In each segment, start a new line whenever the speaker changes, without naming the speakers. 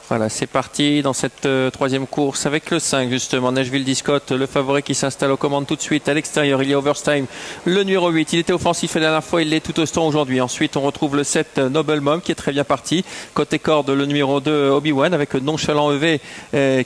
Voilà, c'est parti dans cette troisième course avec le 5 justement, Nashville Discot, le favori qui s'installe aux commandes tout de suite. À l'extérieur, il y a Overtime, le numéro 8. Il était offensif la dernière fois, il l'est tout autant aujourd'hui. Ensuite, on retrouve le 7 Noble Mom qui est très bien parti. Côté corde, le numéro 2 Obi-Wan avec Nonchalant EV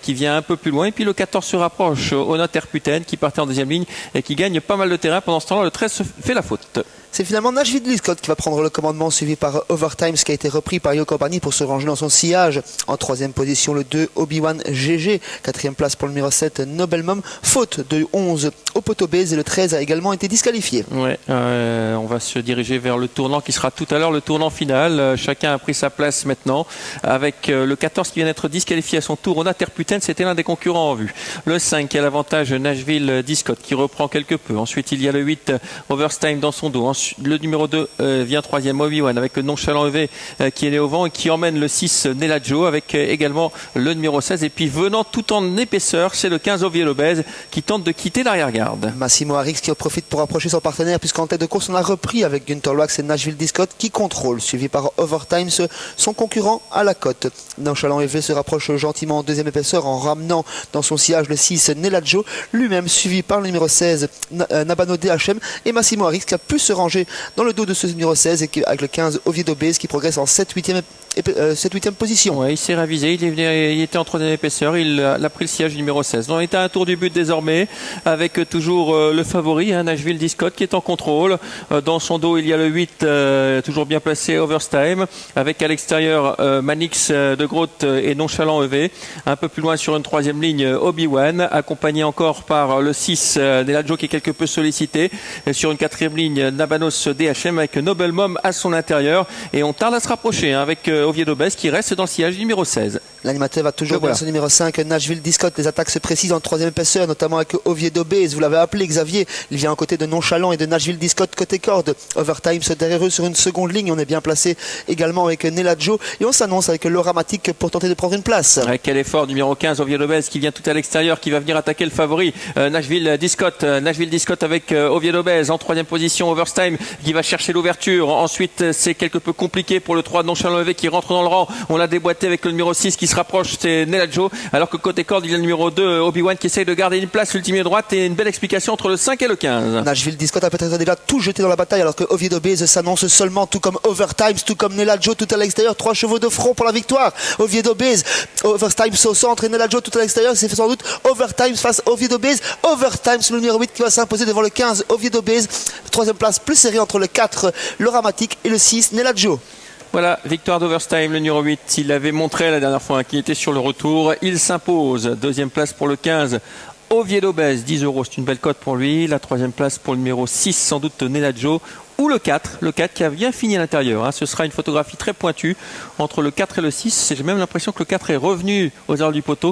qui vient un peu plus loin. Et puis le 14 se rapproche au Note Erputen qui partait en deuxième ligne et qui gagne pas mal de terrain. Pendant ce temps-là, le 13 se fait la faute.
C'est finalement Nashville Discot qui va prendre le commandement, suivi par Overtime, qui a été repris par Yoko Bani pour se ranger dans son sillage. En troisième position, le 2 Obi-Wan GG. Quatrième place pour le numéro 7 Noble Mom. Faute de 11 au poteau base et le 13 a également été disqualifié.
Ouais, on va se diriger vers le tournant qui sera tout à l'heure le tournant final. Chacun a pris sa place maintenant avec le 14 qui vient d'être disqualifié à son tour. On a Terputen, c'était l'un des concurrents en vue. Le 5 qui a l'avantage Nashville Discot qui reprend quelque peu. Ensuite, il y a le 8 Overtime dans son dos. Le numéro 2 vient troisième, Obi-Wan, avec le Nonchalant EV qui est né au vent et qui emmène le 6 Nelajo avec également le numéro 16. Et puis venant tout en épaisseur, c'est le 15 Oviedo Bez qui tente de quitter l'arrière-garde.
Massimo Harix qui en profite pour approcher son partenaire, puisqu'en tête de course on a repris avec Gunther Loax et Nashville Discot qui contrôle, suivi par Overtime, son concurrent à la cote. Nonchalant EV se rapproche gentiment en deuxième épaisseur en ramenant dans son sillage le 6 Nelajo, lui-même suivi par le numéro 16 Nabano DHM et Massimo Harix qui a pu se ranger dans le dos de ce numéro 16 et avec le 15 Oviedo Base qui progresse en 7-8e position.
Ouais, il s'est ravisé, il était en troisième épaisseur, il a pris le siège numéro 16. On est à un tour du but désormais avec toujours le favori, Nashville Discot qui est en contrôle. Dans son dos, il y a le 8 toujours bien placé Overtime avec à l'extérieur Manix de Groot et Nonchalant EV. Un peu plus loin sur une troisième ligne Obi-Wan, accompagné encore par le 6 Nelajo qui est quelque peu sollicité. Et sur une quatrième ligne Nabanos DHM avec Noble Mom à son intérieur. Et on tarde à se rapprocher avec Oviedo Bez qui reste dans le sillage du numéro 16.
L'animateur va toujours vers ce numéro 5, Nashville Discot. Les attaques se précisent en troisième épaisseur, notamment avec Oviedo Base. Vous l'avez appelé Xavier. Il vient en côté de Nonchalant et de Nashville Discot côté corde. Overtime se derrière eux sur une seconde ligne. On est bien placé également avec Nelajo. Et on s'annonce avec l'Oramatic pour tenter de prendre une place.
Quel effort, numéro 15, Oviedo Base qui vient tout à l'extérieur, qui va venir attaquer le favori. Nashville Discot avec Oviedo Base en troisième position. Overtime qui va chercher l'ouverture. Ensuite, c'est quelque peu compliqué pour le 3 Nonchalant EV qui rentre dans le rang. On l'a déboîté avec le numéro 6 qui se rapproche, c'est Nelajo. Alors que côté corde, il y a le numéro 2, Obi-Wan, qui essaye de garder une place ultime droite et une belle explication entre le 5 et le 15.
Nashville Discot a peut-être déjà tout jeté dans la bataille alors que Oviedo Base s'annonce seulement, tout comme Overtime, tout comme Nelajo, tout à l'extérieur. 3 chevaux de front pour la victoire. Oviedo Base, Overtime au centre et Nelajo tout à l'extérieur. C'est sans doute Overtime face Oviedo Base. Overtime, c'est le numéro 8 qui va s'imposer devant le 15 Oviedo Base. Troisième place plus serrée entre le 4 l'Oramatic et le 6 Nelajo.
Voilà, victoire d'Overtime, le numéro 8. Il avait montré la dernière fois qu'il était sur le retour. Il s'impose. Deuxième place pour le 15. Oviedo Base, 10 €, c'est une belle cote pour lui. La troisième place pour le numéro 6, sans doute Nelajo. Ou le 4 qui a bien fini à l'intérieur. Ce sera une photographie très pointue entre le 4 et le 6. J'ai même l'impression que le 4 est revenu aux heures du poteau.